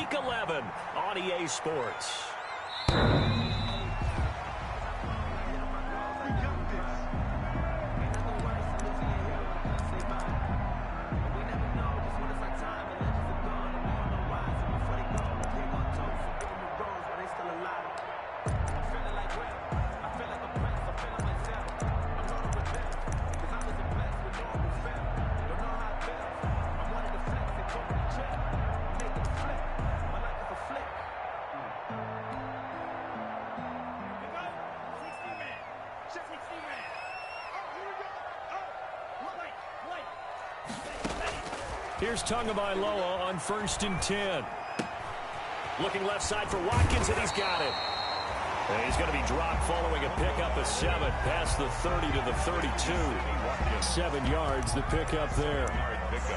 Week 11 on EA Sports. Here's Tagovailoa on 1st and 10. Looking left side for Watkins, and he's got it. And he's going to be dropped following a pickup of 7 past the 30 to the 32. 7 yards, the pickup there.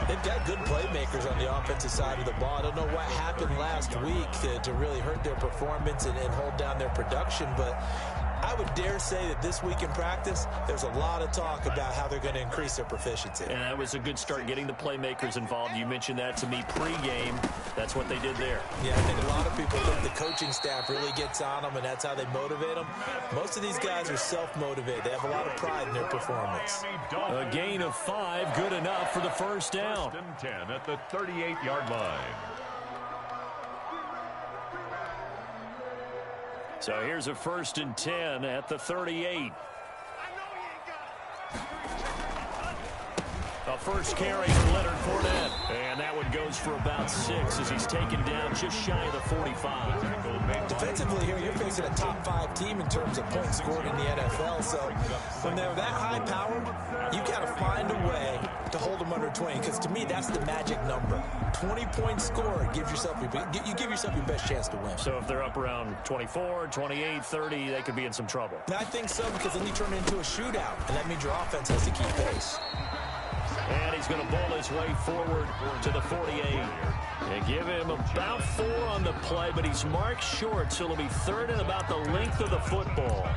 They've got good playmakers on the offensive side of the ball. I don't know what happened last week to really hurt their performance and hold down their production, but I would dare say that this week in practice, there's a lot of talk about how they're going to increase their proficiency. And that was a good start, getting the playmakers involved. You mentioned that to me pregame. That's what they did there. Yeah, I think a lot of people think the coaching staff really gets on them, and that's how they motivate them. Most of these guys are self-motivated. They have a lot of pride in their performance. A gain of 5, good enough for the first down. 10 at the 38-yard line. So here's a 1st and 10 at the 38. A first carry for Leonard Fournette. And that one goes for about 6 as he's taken down just shy of the 45. Defensively here, you're facing a top 5 team in terms of points scored in the NFL. So when they're that high power, you got to find a way to hold them under 20. Because to me, that's the magic number. 20 points scored gives yourself you give yourself your best chance to win. So if they're up around 24, 28, 30, they could be in some trouble. I think so, because then you turn it into a shootout, and that means your offense has to keep pace. And he's going to bowl his way forward to the 48. They give him about 4 on the play, but he's marked short, so it'll be 3rd and about the length of the football.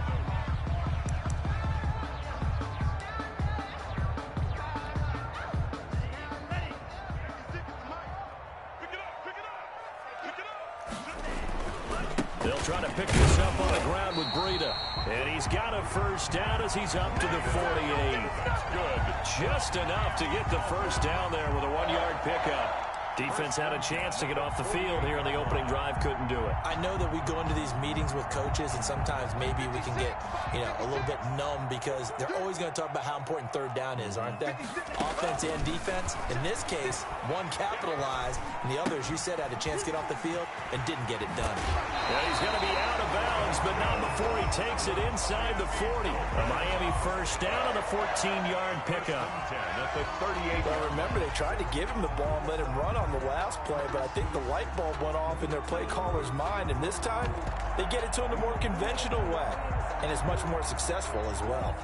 They'll try to pick this up on the ground with Breida. And he's got a first down as he's up to the 48. Good. Just enough to get the first down there with a 1-yard pickup. Defense had a chance to get off the field here in the opening drive, couldn't do it. I know that we go into these meetings with coaches, and sometimes maybe we can get, a little bit numb because they're always going to talk about how important 3rd down is, aren't they? Offense and defense. In this case, one capitalized, and the other, as you said, had a chance to get off the field and didn't get it done. Yeah, he's going to be out of bounds, but not before he takes it inside the 40. A Miami first down on the 14-yard pickup. At the 38. Well, remember, they tried to give him the ball and let him run on the last play, but I think the light bulb went off in their play caller's mind, and this time they get it to him the more conventional way, and it's much more successful as well.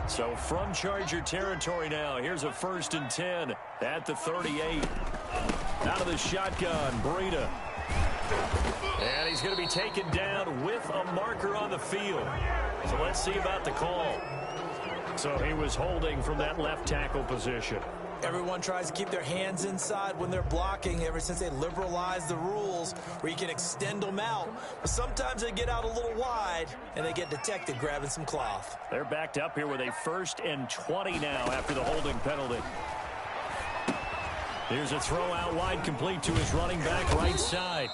So from Charger territory now, here's a 1st and 10 at the 38. Out of the shotgun, Breida. And he's going to be taken down with a marker on the field. So let's see about the call. So he was holding from that left tackle position. Everyone tries to keep their hands inside when they're blocking ever since they liberalized the rules where you can extend them out. But sometimes they get out a little wide, and they get detected grabbing some cloth. They're backed up here with a 1st and 20 now after the holding penalty. Here's a throw out wide, complete to his running back right side.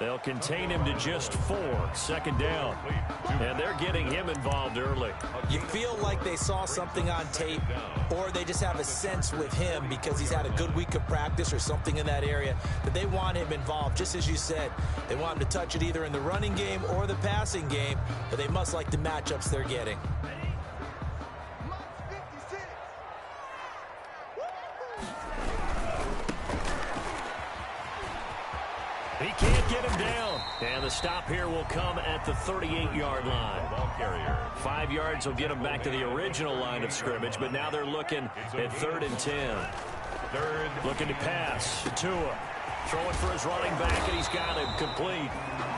They'll contain him to just 4. 2nd down. And they're getting him involved early. You feel like they saw something on tape, or they just have a sense with him because he's had a good week of practice or something in that area that they want him involved. Just as you said, they want him to touch it either in the running game or the passing game, but they must like the matchups they're getting. He can't get him down. And the stop here will come at the 38-yard line. Ball carrier. 5 yards will get him back to the original line of scrimmage, but now they're looking at 3rd and 10. Looking to pass. Tua throwing for his running back, and he's got him complete.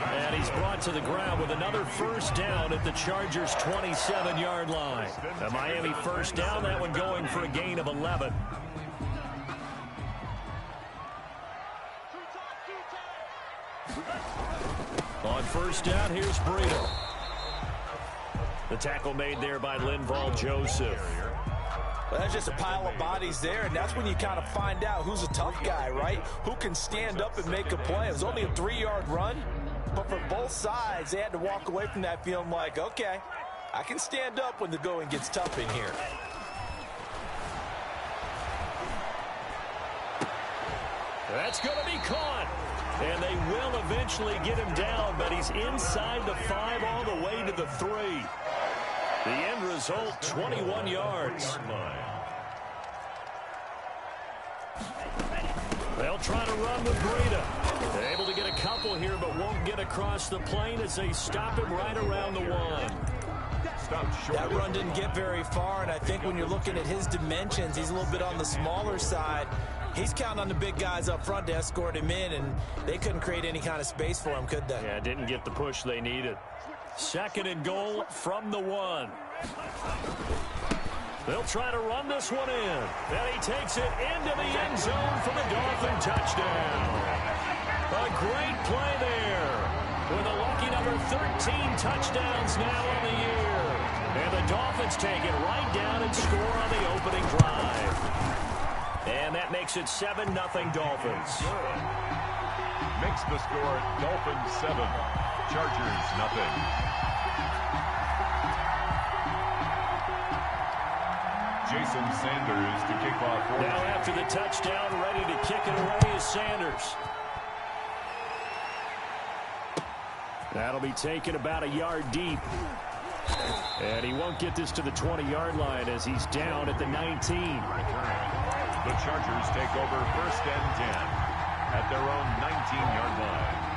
And he's brought to the ground with another first down at the Chargers' 27-yard line. A Miami first down, that one going for a gain of 11. On first down, here's Breida. The tackle made there by Linval Joseph. Well, that's just a pile of bodies there, and that's when you kind of find out who's a tough guy, right? Who can stand up and make a play. It was only a 3-yard run, but for both sides, they had to walk away from that feeling like, okay, I can stand up when the going gets tough in here. That's going to be caught. And they will eventually get him down, but he's inside the 5 all the way to the 3. The end result, 21 yards. They'll try to run with Breida. They're able to get a couple here, but won't get across the plane as they stop him right around the 1. That run didn't get very far, and I think when you're looking at his dimensions, he's a little bit on the smaller side. He's counting on the big guys up front to escort him in, and they couldn't create any kind of space for him, could they? Yeah, didn't get the push they needed. 2nd and goal from the 1. They'll try to run this one in. And he takes it into the end zone for the Dolphin touchdown. A great play there with a lucky number 13 touchdowns now on the year. And the Dolphins take it right down and score on the opening drive. And that makes it 7-0 Dolphins. Makes the score Dolphins 7, Chargers 0. Jason Sanders to kick off. Now after the touchdown, ready to kick it away is Sanders. That'll be taken about a yard deep. And he won't get this to the 20-yard line as he's down at the 19. The Chargers take over 1st and 10 at their own 19-yard line.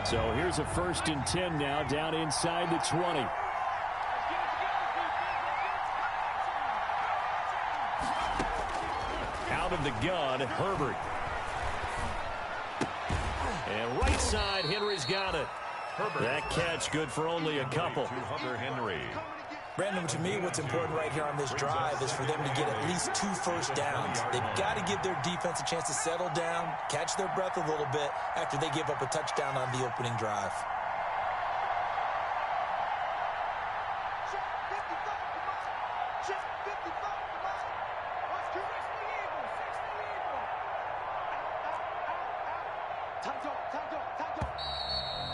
So here's a 1st and 10 now down inside the 20. Out of the gun, Herbert. And right side, Henry's got it. Herbert. That catch good for only a couple. To Hunter Henry. Brandon, to me, what's important right here on this drive is for them to get at least 2 first downs. They've got to give their defense a chance to settle down, catch their breath a little bit after they give up a touchdown on the opening drive.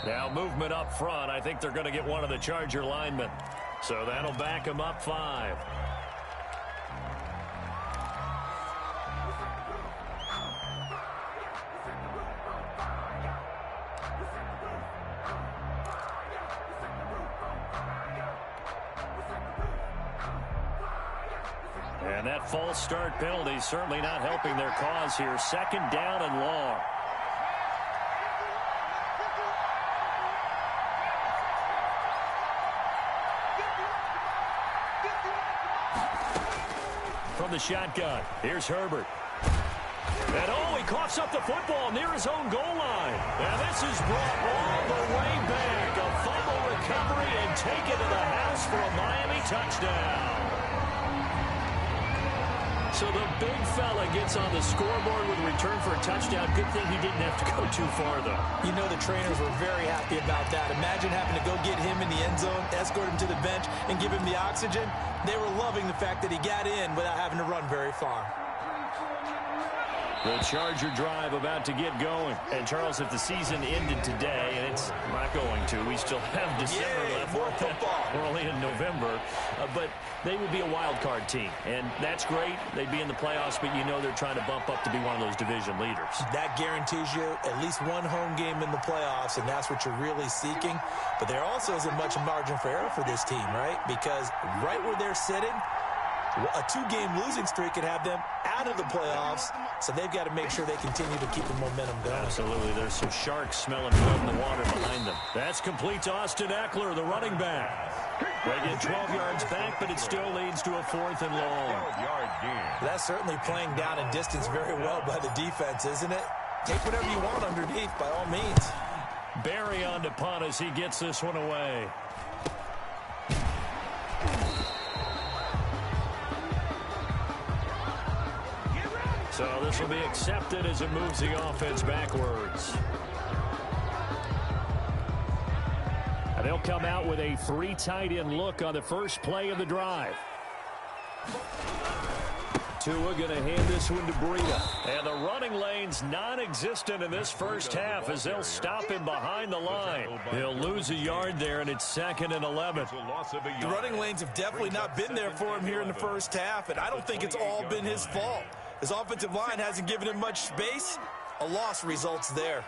Now movement up front. I think they're going to get one of the Charger linemen. So that'll back them up 5. And that false start penalty certainly not helping their cause here. 2nd down and long. From the shotgun, here's Herbert. And he coughs up the football near his own goal line. And this is brought all the way back. A fumble recovery and taken to the house for a Miami touchdown. So the big fella gets on the scoreboard with a return for a touchdown. Good thing he didn't have to go too far, though. You know the trainers were very happy about that. Imagine having to go get him in the end zone, escort him to the bench, and give him the oxygen. They were loving the fact that he got in without having to run very far. The Charger drive about to get going. And, Charles, if the season ended today, and it's not going to, we still have December left. More football. We're only in November. But they would be a wild card team. And that's great. They'd be in the playoffs, but you know they're trying to bump up to be one of those division leaders. That guarantees you at least one home game in the playoffs, and that's what you're really seeking. But there also isn't much margin for error for this team, right? Because right where they're sitting, a 2-game losing streak could have them out of the playoffs, so they've got to make sure they continue to keep the momentum going. Absolutely. There's some sharks smelling blood in the water behind them. That's complete to Austin Eckler, the running back. They get 12 yards back, but it still leads to a 4th and long. That's certainly playing down in distance very well by the defense, isn't it? Take whatever you want underneath, by all means. Barry on to punt as he gets this one away. So this will be accepted as it moves the offense backwards. And they'll come out with a 3 tight end look on the first play of the drive. Tua going to hand this one to Breida. And the running lane's non-existent in this first half as they'll stop him behind the line. He'll lose a yard there, and it's 2nd and 11. The running lanes have definitely not been there for him here in the first half, and I don't think it's all been his fault. His offensive line hasn't given him much space. A loss results there.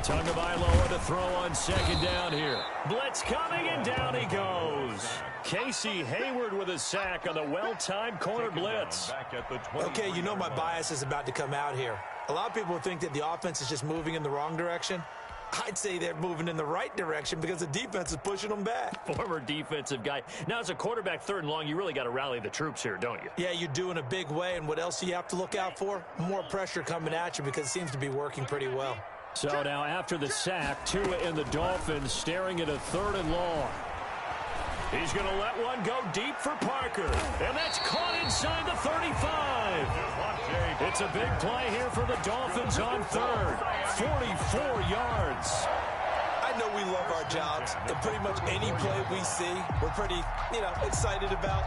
Tagovailoa to throw on 2nd down here. Blitz coming, and down he goes. Casey Hayward with a sack on the well-timed corner blitz. Okay, you know my bias is about to come out here. A lot of people think that the offense is just moving in the wrong direction. I'd say they're moving in the right direction because the defense is pushing them back. Former defensive guy. Now, as a quarterback 3rd and long, you really got to rally the troops here, don't you? Yeah, you do in a big way, and what else do you have to look out for? More pressure coming at you because it seems to be working pretty well. So now after the sack, Tua and the Dolphins staring at a 3rd and long. He's going to let one go deep for Parker. And that's caught inside the 35. It's a big play here for the Dolphins on 3rd. 44 yards. I know we love our jobs, and pretty much any play we see, we're pretty, excited about.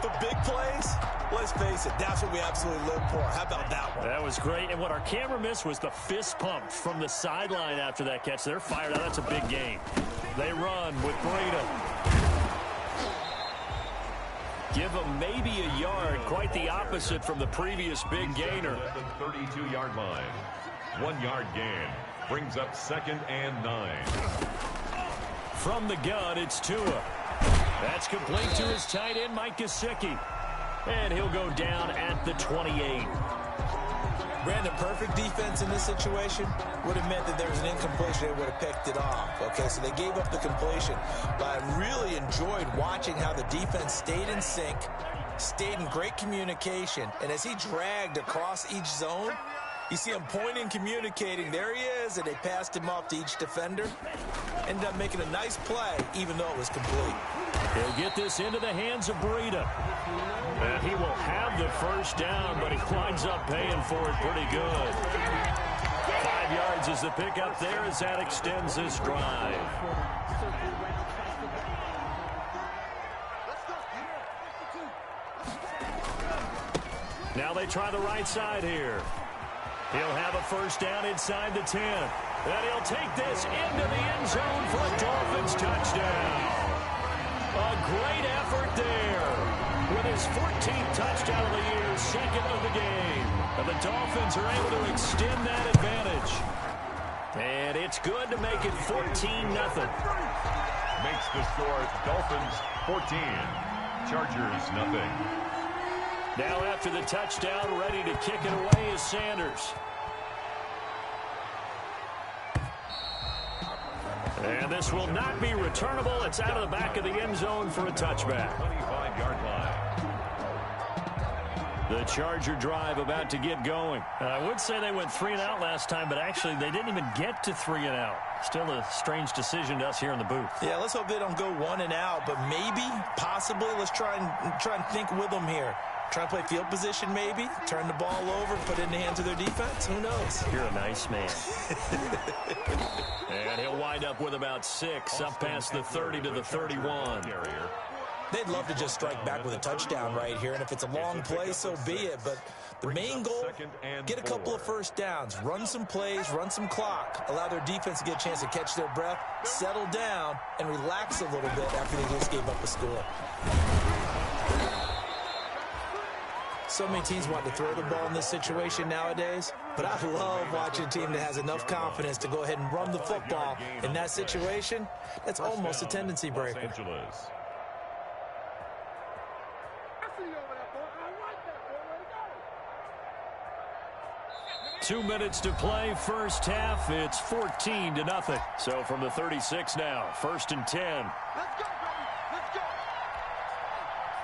The big plays, let's face it, that's what we absolutely live for. How about that one? That was great. And what our camera missed was the fist pump from the sideline after that catch. They're fired out. That's a big gain. They run with Breida. Give them maybe a yard. Quite the opposite from the previous big gainer. 32-yard line. 1 yard gain. Brings up 2nd and 9. From the gun, it's Tua. That's complete to his tight end, Mike Gesicki. And he'll go down at the 28. Brandon, perfect defense in this situation would have meant that there was an incompletion. They would have picked it off. Okay, so they gave up the completion. But I really enjoyed watching how the defense stayed in sync, stayed in great communication. And as he dragged across each zone, you see him pointing, communicating. There he is, and they passed him off to each defender. Ended up making a nice play, even though it was complete. He'll get this into the hands of Breida. And he will have the first down, but he winds up paying for it pretty good. 5 yards is the pickup there as that extends this drive. Now they try the right side here. He'll have a first down inside the 10. And he'll take this into the end zone for a Dolphins touchdown. A great effort there. With his 14th touchdown of the year, 2nd of the game. And the Dolphins are able to extend that advantage. And it's good to make it 14-0. Makes the score Dolphins 14. Chargers nothing. Now after the touchdown, ready to kick it away is Sanders. And this will not be returnable. It's out of the back of the end zone for a touchback. 25-yard line. The Charger drive about to get going. I would say they went 3 and out last time, but actually they didn't even get to 3 and out. Still a strange decision to us here in the booth. Yeah, let's hope they don't go 1 and out, but maybe, possibly, let's try and think with them here. Try and play field position maybe, turn the ball over, put it in the hands of their defense. Who knows? You're a nice man. And he'll wind up with about 6, up past the 30 to the 31. They'd love to just strike back with a touchdown right here, and if it's a long play, so be it. But the main goal, get a couple of first downs, run some plays, run some clock, allow their defense to get a chance to catch their breath, settle down, and relax a little bit after they just gave up a score. So many teams want to throw the ball in this situation nowadays, but I love watching a team that has enough confidence to go ahead and run the football. In that situation, that's almost a tendency breaker. 2 minutes to play, first half. It's 14-0. So from the 36 now, 1st and 10.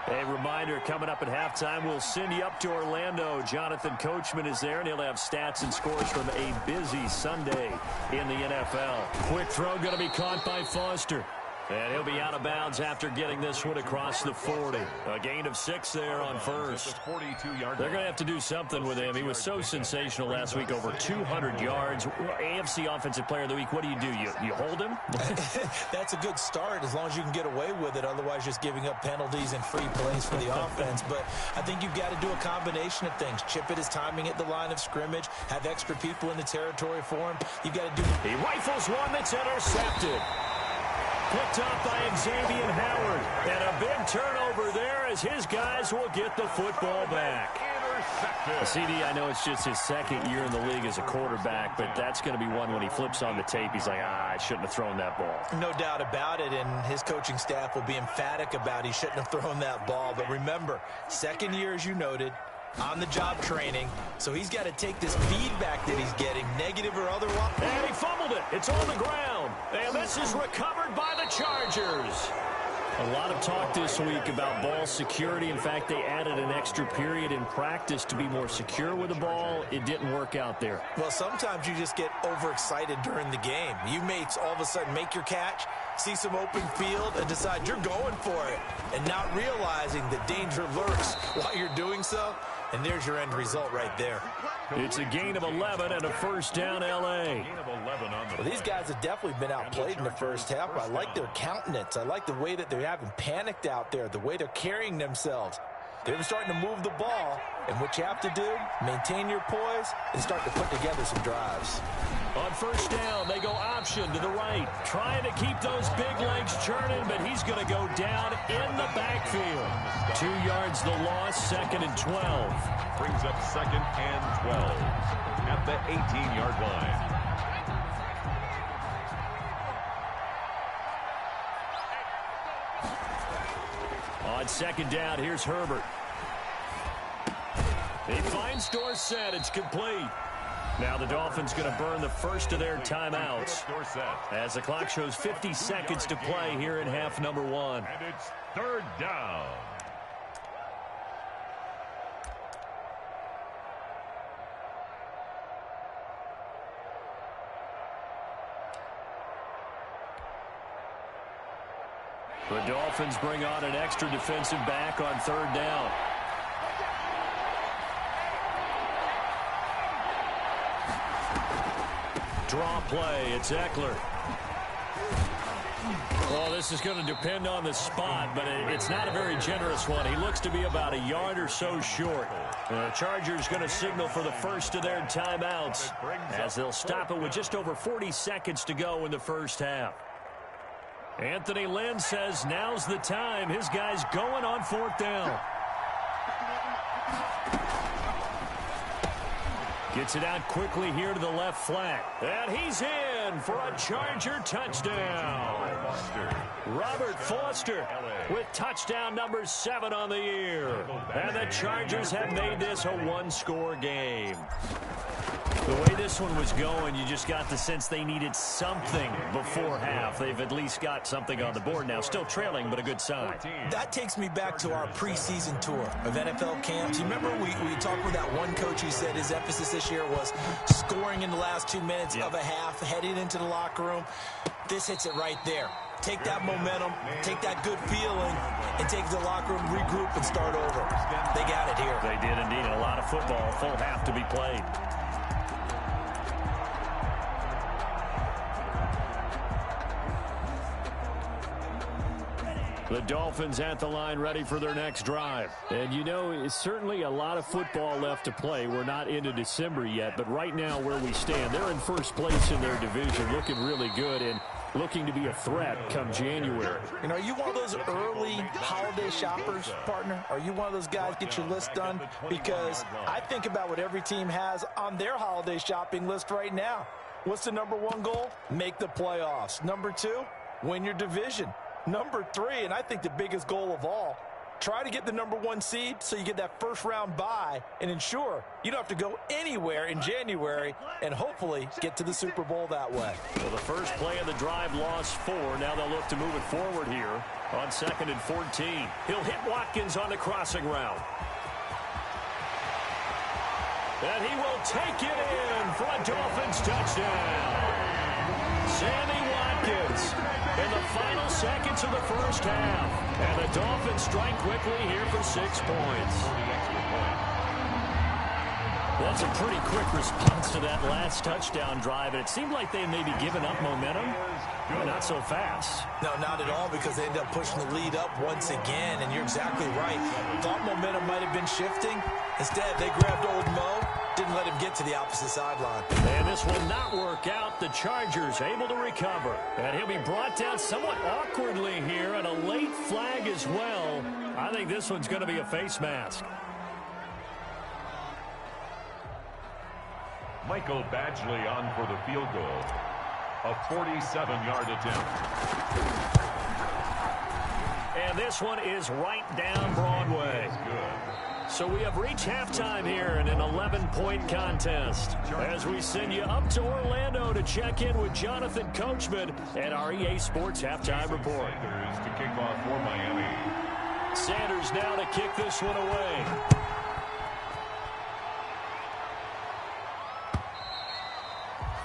A reminder, coming up at halftime, we'll send you up to Orlando. Jonathan Coachman is there, and he'll have stats and scores from a busy Sunday in the NFL. Quick throw going to be caught by Foster. And he'll be out of bounds after getting this one across the 40. A gain of 6 there on first. They're going to have to do something with him. He was so sensational last week, over 200 yards. AFC Offensive Player of the Week, what do? You hold him? That's a good start as long as you can get away with it. Otherwise, just giving up penalties and free plays for the offense. But I think you've got to do a combination of things. Chip it his timing at the line of scrimmage. Have extra people in the territory for him. You've got to do. He rifles one that's intercepted. Picked up by Xavier Howard. And a big turnover there as his guys will get the football back. CD, I know it's just his second year in the league as a quarterback, but that's going to be one when he flips on the tape. He's like, I shouldn't have thrown that ball. No doubt about it, and his coaching staff will be emphatic about he shouldn't have thrown that ball. But remember, second year, as you noted, on-the-job training, so he's got to take this feedback that he's getting, negative or otherwise. And he fumbled it. It's on the ground. And this is recovered by the Chargers. A lot of talk this week about ball security. In fact, they added an extra period in practice to be more secure with the ball. It didn't work out there. Well, sometimes you just get overexcited during the game. You may all of a sudden make your catch, see some open field, and decide you're going for it, and not realizing the danger lurks while you're doing so. And there's your end result right there. It's a gain of 11 and a first down, L.A. Well, these guys have definitely been outplayed in the first half. I like their countenance. I like the way that they haven't panicked out there, the way they're carrying themselves. They're starting to move the ball, and what you have to do, maintain your poise and start to put together some drives. On first down, they go option to the right, trying to keep those big legs churning, but he's going to go down in the backfield. 2 yards the loss, second and 12. Brings up second and 12 at the 18-yard line. On second down, here's Herbert. He finds Dorsett. It's complete. Now the Dolphins going to burn the first of their timeouts as the clock shows 50 seconds to play here in half number 1. And it's third down. The Dolphins bring on an extra defensive back on third down. Draw play. It's Eckler. Well, this is going to depend on the spot, but it's not a very generous one. He looks to be about a yard or so short. The Chargers going to signal for the first of their timeouts as they'll stop it with just over 40 seconds to go in the first half. Anthony Lynn says now's the time. His guy's going on fourth down. Gets it out quickly here to the left flat. And he's in for a Charger touchdown. Robert Foster with touchdown number 7 on the year. And the Chargers have made this a one-score game. The way this one was going, you just got the sense they needed something before half. They've at least got something on the board now. Still trailing, but a good sign. That takes me back to our preseason tour of NFL camps. You remember we talked with that one coach who said his emphasis this year was scoring in the last 2 minutes of a half, heading into the locker room. This hits it right there. Take that momentum, take that good feeling, and take the locker room, regroup, and start over. They got it here. They did indeed. A lot of football, full half to be played. The Dolphins at the line ready for their next drive. And you know, it's certainly a lot of football left to play. We're not into December yet, but right now where we stand, they're in first place in their division, looking really good and looking to be a threat come January. And are you one of those early holiday shoppers, partner? Are you one of those guys get your list done? Because I think about what every team has on their holiday shopping list right now. What's the number 1 goal? Make the playoffs. Number 2, win your division. Number 3, and I think the biggest goal of all, try to get the number 1 seed so you get that first round bye and ensure you don't have to go anywhere in January and hopefully get to the Super Bowl that way. Well, the first play of the drive lost 4. Now they'll look to move it forward here on 2nd and 14. He'll hit Watkins on the crossing route. And he will take it in for a Dolphins touchdown. Sammy Watkins seconds in the final seconds of the first half. And the Dolphins strike quickly here for 6 points. That's a pretty quick response to that last touchdown drive. And it seemed like they had maybe given up momentum, but not so fast. No, not at all, because they ended up pushing the lead up once again. And you're exactly right. Thought momentum might have been shifting. Instead, they grabbed old Mo, didn't let him get to the opposite sideline. And this will not work out. The Chargers able to recover. And he'll be brought down somewhat awkwardly here, and a late flag as well. I think this one's going to be a face mask. Michael Badgley on for the field goal. A 47-yard attempt. And this one is right down Broadway. So we have reached halftime here in an 11-point contest. As we send you up to Orlando to check in with Jonathan Coachman at our EA Sports Halftime Report. Sanders to kick off for Miami. Sanders now to kick this one away.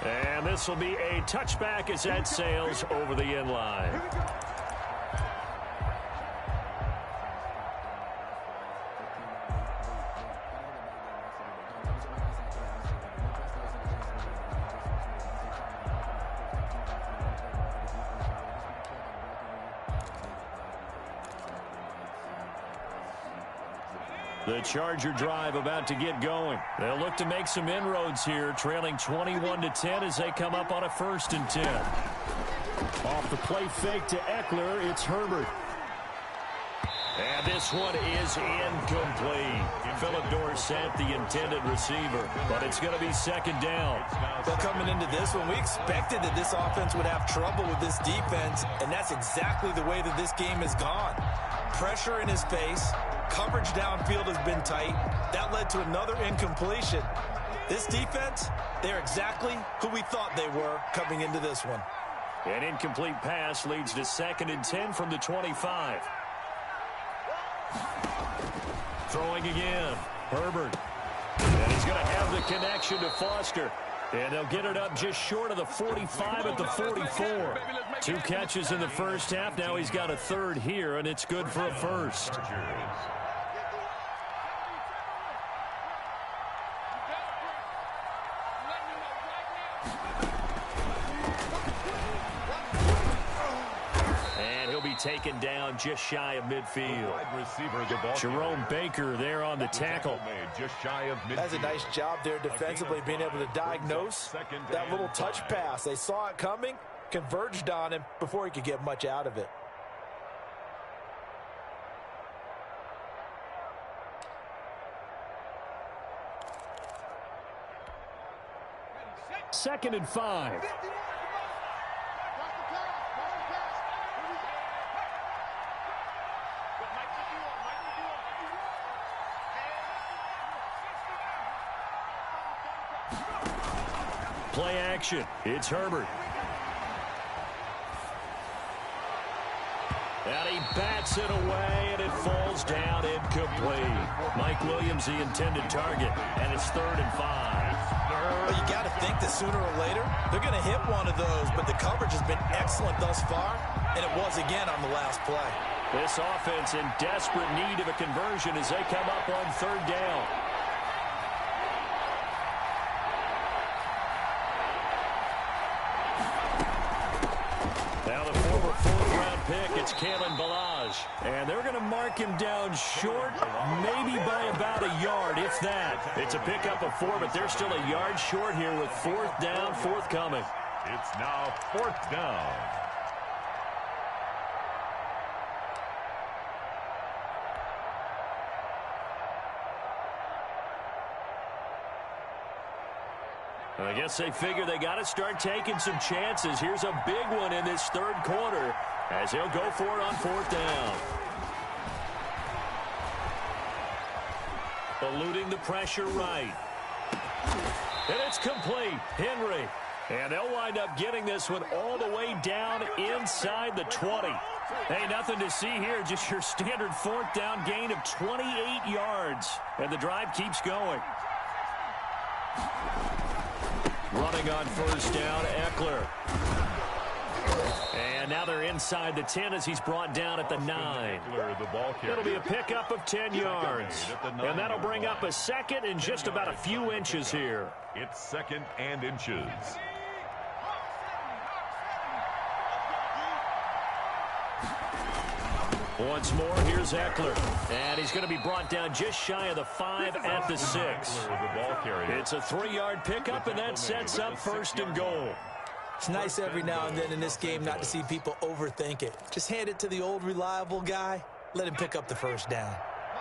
And this will be a touchback as that sails over the end line. The Charger drive about to get going. They'll look to make some inroads here, trailing 21-10 as they come up on a 1st and 10. Off the play fake to Eckler, it's Herbert. And this one is incomplete. Philip Dorsett, the intended receiver, but it's going to be 2nd down. But coming into this one, we expected that this offense would have trouble with this defense, and that's exactly the way that this game has gone. Pressure in his face. Coverage downfield has been tight. That led to another incompletion. This defense, they're exactly who we thought they were coming into this one. An incomplete pass leads to 2nd and 10 from the 25. Throwing again. Herbert. And he's going to have the connection to Foster. And they'll get it up just short of the 45 at the 44. 2 catches in the first half. Now he's got a 3rd here, and it's good for a 1st. Taken down just shy of midfield. Jerome Baker there on the tackle. That's a nice job there defensively, being able to diagnose that little touch pass. They saw it coming, converged on him before he could get much out of it. Second and 5. Play action. It's Herbert. And he bats it away, and it falls down incomplete. Mike Williams, the intended target, and it's 3rd and 5. Well, you got to think that sooner or later they're going to hit one of those, but the coverage has been excellent thus far, and it was again on the last play. This offense in desperate need of a conversion as they come up on 3rd down. It's Kalen Balaj, and they're going to mark him down short, maybe by about a yard, if that. It's a pickup of 4, but they're still a yard short here with 4th down, forthcoming. It's now 4th down. I guess they figure they got to start taking some chances. Here's a big one in this 3rd quarter as he'll go for it on 4th down. Eluding the pressure right. And it's complete. Henry. And they'll wind up getting this one all the way down inside the 20. Hey, nothing to see here. Just your standard 4th down gain of 28 yards. And the drive keeps going. Running on 1st down, Eckler. And now they're inside the 10 as he's brought down at the 9. It'll be a pickup of 10 yards. And that'll bring up a second and just about a few inches here. It's second and inches. Once more, here's Eckler. And he's going to be brought down just shy of the 5 at the 6. It's a 3-yard pickup, and that sets up first and goal. It's nice every now and then in this game not to see people overthink it. Just hand it to the old reliable guy. Let him pick up the first down.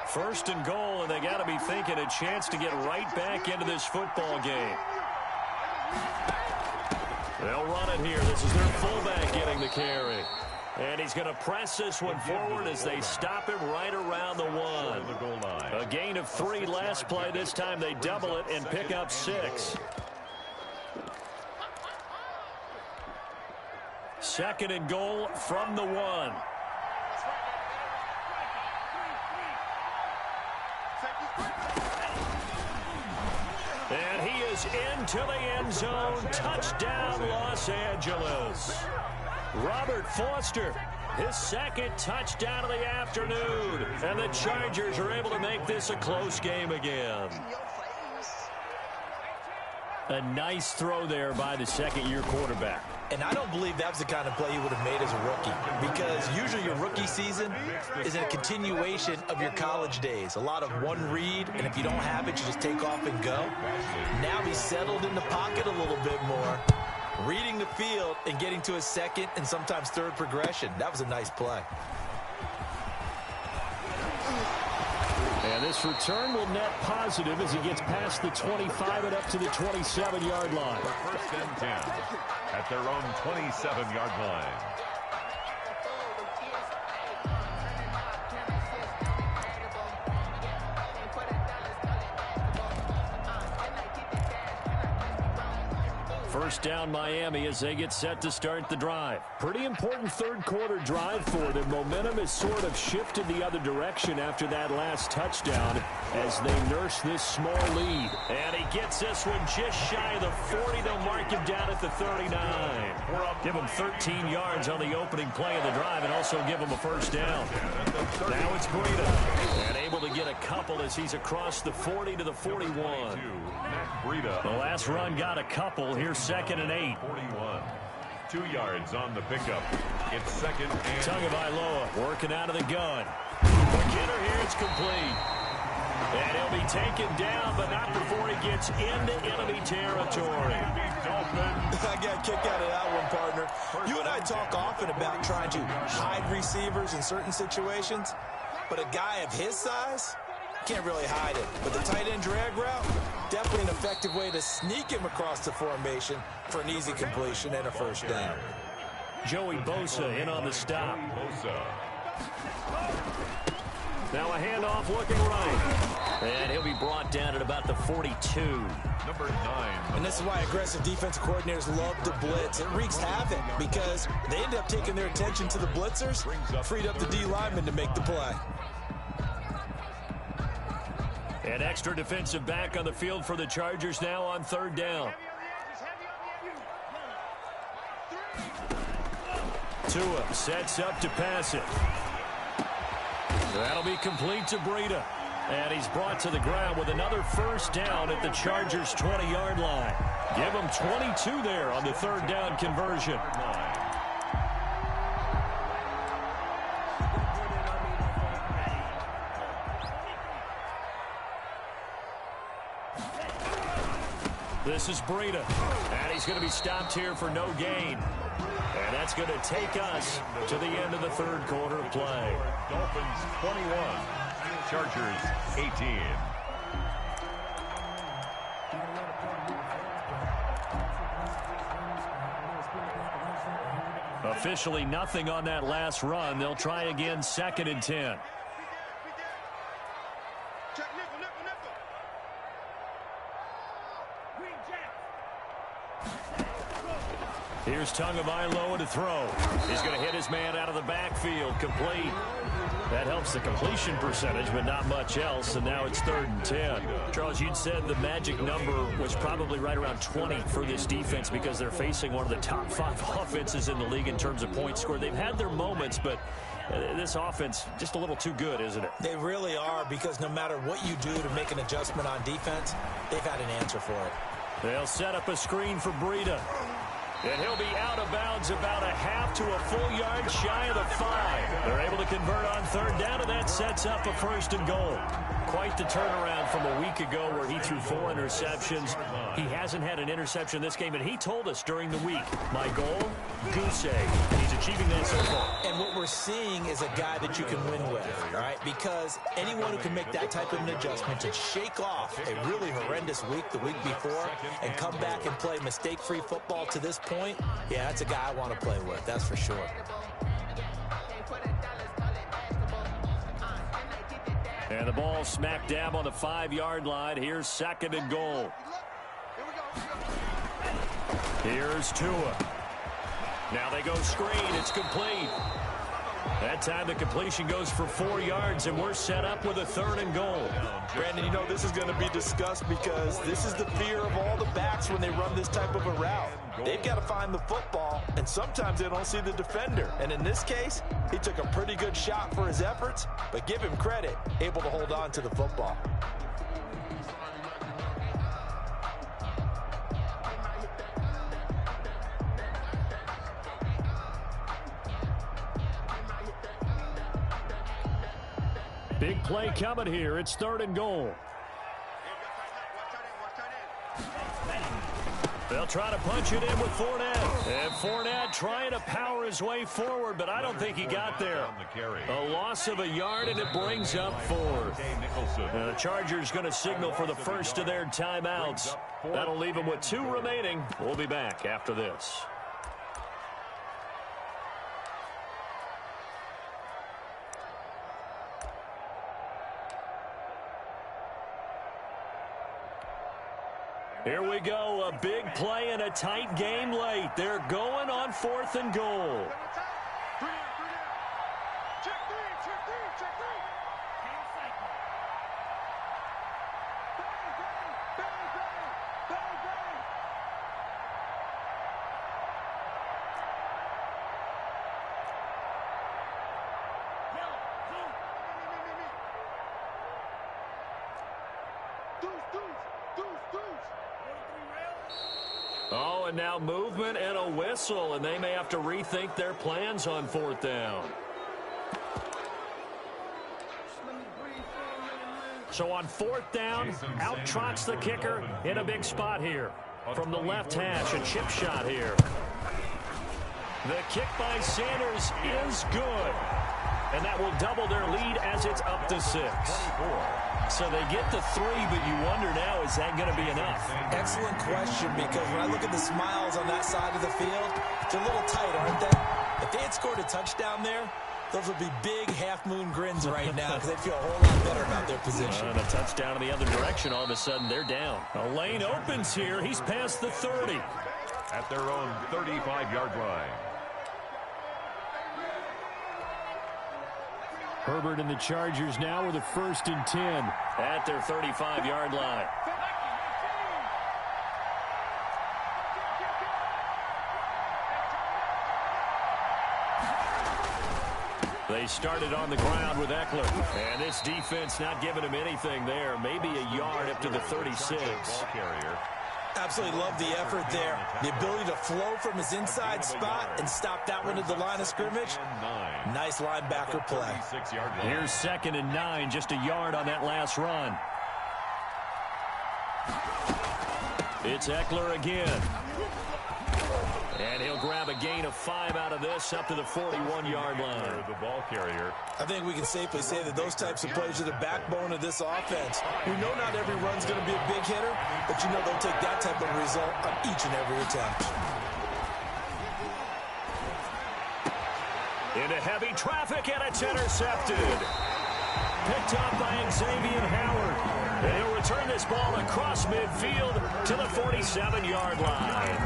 First and goal, and they got to be thinking a chance to get right back into this football game. They'll run it here. This is their fullback getting the carry. And he's going to press this one forward as they stop him right around the 1. A gain of 3 last play. This time they double it and pick up 6. Second and goal from the 1. And he is into the end zone. Touchdown, Los Angeles. Robert Foster, his second touchdown of the afternoon. And the Chargers are able to make this a close game again. A nice throw there by the second-year quarterback. And I don't believe that was the kind of play he would have made as a rookie, because usually your rookie season is a continuation of your college days. A lot of one read, and if you don't have it, you just take off and go. Now he's settled in the pocket a little bit more, reading the field and getting to his second and sometimes third progression. That was a nice play. And this return will net positive as he gets past the 25 and up to the 27-yard line. First and 10 at their own 27-yard line. First down Miami as they get set to start the drive. Pretty important third quarter drive for them. Momentum has sort of shifted the other direction after that last touchdown as they nurse this small lead. And he gets this one just shy of the 40. They'll mark him down at the 39. Give him 13 yards on the opening play of the drive and also give him a first down. Now it's Breida. And able to get a couple as he's across the 40 to the 41. The last run got a couple. Here's second and 8. 41. 2 yards on the pickup. It's second and... Tagovailoa working out of the gun. McKinnon here, it's complete. And he'll be taken down, but not before he gets into enemy territory. I got a kick out of that one, partner. You and I talk often about trying to hide receivers in certain situations, but a guy of his size can't really hide it. But the tight end drag route, definitely an effective way to sneak him across the formation for an easy completion and a first down. Joey Bosa in on the stop. Now a handoff looking right. And he'll be brought down at about the 42. Number 9. And this is why aggressive defensive coordinators love to blitz. It wreaks havoc because they end up taking their attention to the blitzers, freed up the D lineman to make the play. An extra defensive back on the field for the Chargers now on third down. Tua sets up to pass it. That'll be complete to Breida. And he's brought to the ground with another first down at the Chargers' 20-yard line. Give him 22 there on the third down conversion. This is Breida, and he's going to be stopped here for no gain. And that's going to take us to the end of the third quarter of play. Dolphins 21, Chargers 18. Officially nothing on that last run. They'll try again second and 10. Here's Tagovailoa to throw. He's going to hit his man out of the backfield, complete. That helps the completion percentage, but not much else, and now it's 3rd and 10. Charles, you'd said the magic number was probably right around 20 for this defense because they're facing one of the top 5 offenses in the league in terms of points scored. They've had their moments, but this offense just a little too good, isn't it? They really are, because no matter what you do to make an adjustment on defense, they've had an answer for it. They'll set up a screen for Breida. And he'll be out of bounds about a half to a full yard shy of the 5. They're able to convert on 3rd down, and that sets up a 1st and goal. Quite the turnaround from a week ago where he threw 4 interceptions. He hasn't had an interception this game, and he told us during the week, my goal, goose egg. He's achieving that so far. And what we're seeing is a guy that you can win with, all right? Because anyone who can make that type of an adjustment to shake off a really horrendous week the week before and come back and play mistake-free football to this point, yeah, that's a guy I want to play with, that's for sure. And the ball smack dab on the 5-yard line. Here's 2nd and goal. Here's Tua. Now they go screen. It's complete. That time the completion goes for 4 yards, and we're set up with a 3rd and goal. Brandon, you know this is going to be discussed because this is the fear of all the backs when they run this type of a route. They've got to find the football, and sometimes they don't see the defender. And in this case, he took a pretty good shot for his efforts, but give him credit, able to hold on to the football. Big play coming here. It's 3rd and goal. They'll try to punch it in with Fournette. And Fournette trying to power his way forward, but I don't think he got there. A loss of a yard, and it brings up 4th. The Chargers going to signal for the first of their timeouts. That'll leave them with 2 remaining. We'll be back after this. Here we go, a big play and a tight game late. They're going on 4th and goal. Oh, and now movement and a whistle, and they may have to rethink their plans on 4th down. So on 4th down, out trots the kicker in a big spot here. From the left hash, a chip shot here. The kick by Sanders is good. And that will double their lead as it's up to 6. So they get the 3, but you wonder now, is that going to be enough? Excellent question, because when I look at the smiles on that side of the field, they're a little tight, aren't they? If they had scored a touchdown there, those would be big half-moon grins right now because they'd feel a whole lot better about their position. And a touchdown in the other direction, all of a sudden they're down. A lane opens here. He's past the 30. At their own 35-yard line. Herbert and the Chargers now with a 1st and 10 at their 35-yard line. They started on the ground with Eckler. And this defense not giving him anything there. Maybe a yard up to the 36. Absolutely love the effort there. The ability to flow from his inside spot and stop that one at the line of scrimmage. Nice linebacker play. Here's 2nd and 9, just a yard on that last run. It's Eckler again. And he'll grab a gain of 5 out of this up to the 41-yard line. The ball carrier. I think we can safely say that those types of plays are the backbone of this offense. We know not every run's going to be a big hitter, but you know they'll take that type of result on each and every attempt. Into heavy traffic, and it's intercepted. Picked up by Xavier Howard. And he'll return this ball across midfield to the 47-yard line.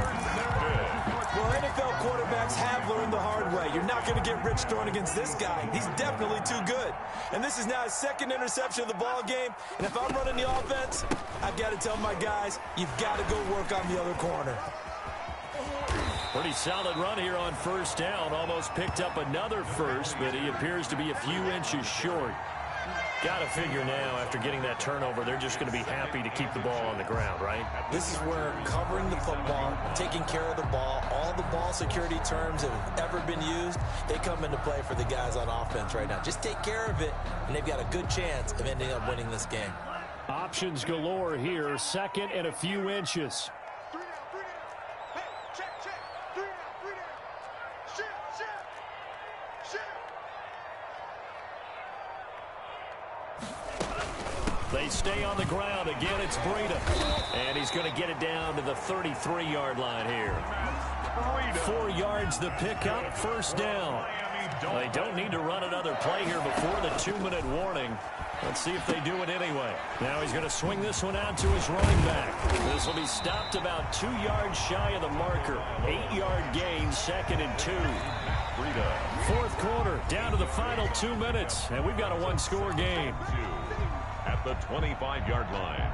Well, NFL quarterbacks have learned the hard way. You're not going to get rich throwing against this guy. He's definitely too good. And this is now his second interception of the ball game. And if I'm running the offense, I've got to tell my guys, you've got to go work on the other corner. Pretty solid run here on first down. Almost picked up another first, but he appears to be a few inches short. Got to figure now, after getting that turnover, they're just going to be happy to keep the ball on the ground, right? This is where covering the football, taking care of the ball, all the ball security terms that have ever been used, they come into play for the guys on offense right now. Just take care of it, and they've got a good chance of ending up winning this game. Options galore here. Second and a few inches. They stay on the ground. Again, it's Breida. And he's going to get it down to the 33-yard line here. 4 yards the pickup, first down. They don't need to run another play here before the 2-minute warning. Let's see if they do it anyway. Now he's going to swing this one out to his running back. This will be stopped about 2 yards shy of the marker. 8-yard gain, 2nd and 2. Fourth quarter, down to the final 2 minutes. And we've got a one-score game. At the 25-yard line.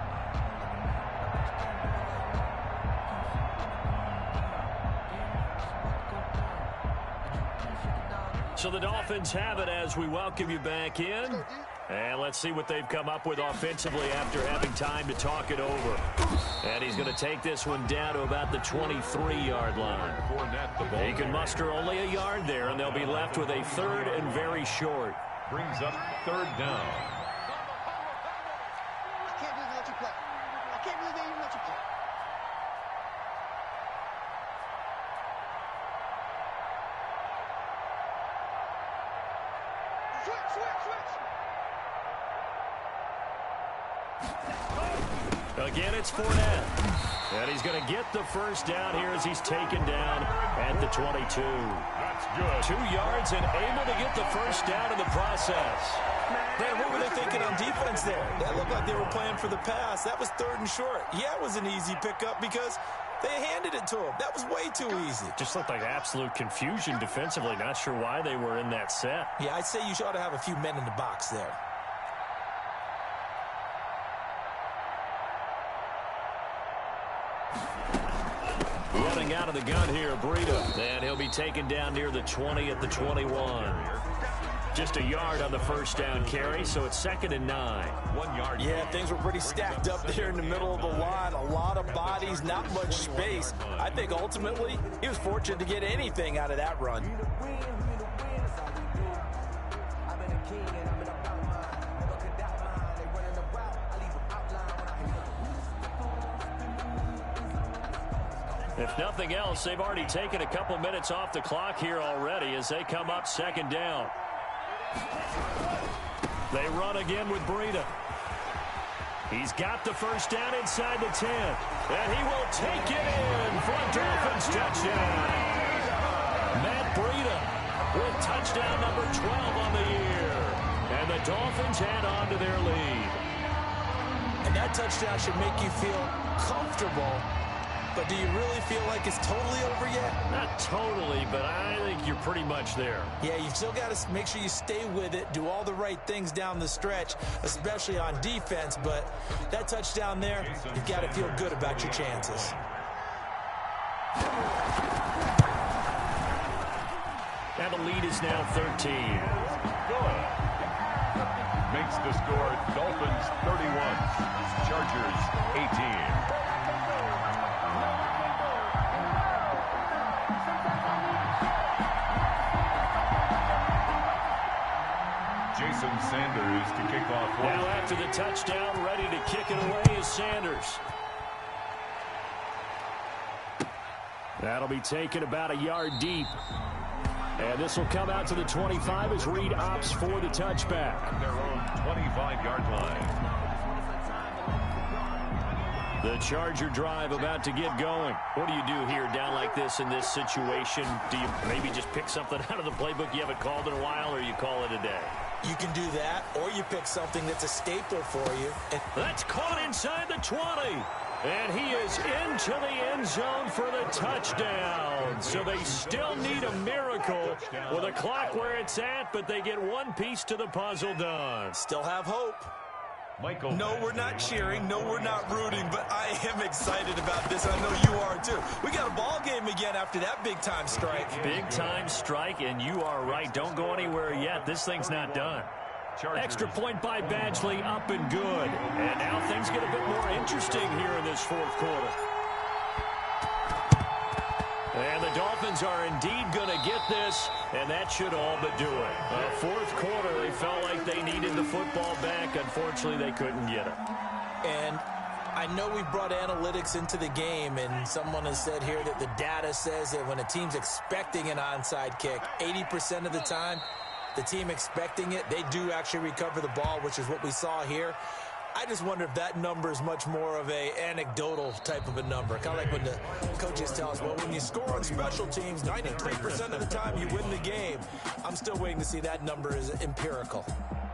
So the Dolphins have it as we welcome you back in. And let's see what they've come up with offensively after having time to talk it over. And he's going to take this one down to about the 23-yard line. He can muster only a yard there, and they'll be left with a third and very short. Brings up third down. Again, it's Fournette. And he's going to get the first down here as he's taken down at the 22. That's good. 2 yards and able to get the first down in the process. Man, what were they thinking on defense there? That looked like they were playing for the pass. That was third and short. Yeah, it was an easy pickup because they handed it to him. That was way too easy. Just looked like absolute confusion defensively. Not sure why they were in that set. Yeah, I'd say you ought to have a few men in the box there. Running out of the gun here, Breida. And he'll be taken down near the 20 at the 21. Just a yard on the first down carry, so it's 2nd and 9. 1 yard. Yeah, things were pretty stacked up there in the middle of the line. A lot of bodies, not much space. I think ultimately he was fortunate to get anything out of that run. If nothing else, they've already taken a couple minutes off the clock here already as they come up 2nd down. They run again with Breida. He's got the first down inside the 10. And he will take it in for a Dolphins touchdown. Matt Breida with touchdown number 12 on the year. And the Dolphins add on to their lead. And that touchdown should make you feel comfortable. But do you really feel like it's totally over yet? Not totally, but I think you're pretty much there. Yeah, you've still got to make sure you stay with it, do all the right things down the stretch, especially on defense. But that touchdown there, you've got to feel good about your chances. And the lead is now 13. Good. Makes the score Dolphins 31, Chargers 18. Jason Sanders to kick off. Now after the touchdown, ready to kick it away is Sanders. That'll be taken about a yard deep. And this will come out to the 25 as Reed opts for the touchback. At their own 25-yard line. The Charger drive about to get going. What do you do here down like this in this situation? Do you maybe just pick something out of the playbook you haven't called in a while, or you call it a day? You can do that, or you pick something that's a staple for you. That's caught inside the 20. And he is into the end zone for the touchdown. So they still need a miracle with a clock where it's at, but they get one piece to the puzzle done. Still have hope. Michael. No, we're not cheering. No, we're not rooting, but I am excited about this. I know you are, too. We got a ball game again after that big-time strike. Big-time strike, and you are right. Don't go anywhere yet. This thing's not done. Chargers. Extra point by Badgley, up and good. And now things get a bit more interesting here in this fourth quarter. And the Dolphins are indeed going to get this, and that should all but do it. Fourth quarter, they felt like they needed the football back. Unfortunately, they couldn't get it. And I know we brought analytics into the game, and someone has said here that the data says that when a team's expecting an onside kick, 80% of the time, the team expecting it, they do actually recover the ball, which is what we saw here. I just wonder if that number is much more of a anecdotal type of a number. Kind of like when the coaches tell us, well, when you score on special teams, 93% of the time you win the game. I'm still waiting to see that number is empirical.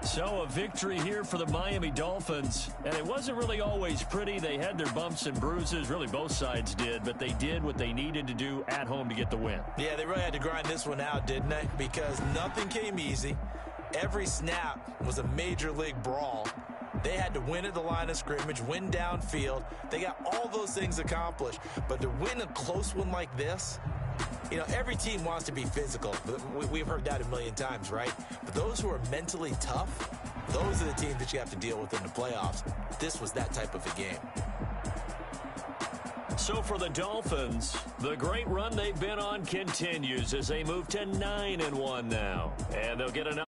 So a victory here for the Miami Dolphins. And it wasn't really always pretty. They had their bumps and bruises. Really, both sides did. But they did what they needed to do at home to get the win. Yeah, they really had to grind this one out, didn't they? Because nothing came easy. Every snap was a major league brawl. They had to win at the line of scrimmage, win downfield. They got all those things accomplished. But to win a close one like this, you know, every team wants to be physical. We've heard that a million times, right? But those who are mentally tough, those are the teams that you have to deal with in the playoffs. This was that type of a game. So for the Dolphins, the great run they've been on continues as they move to 9-1 now. And they'll get another.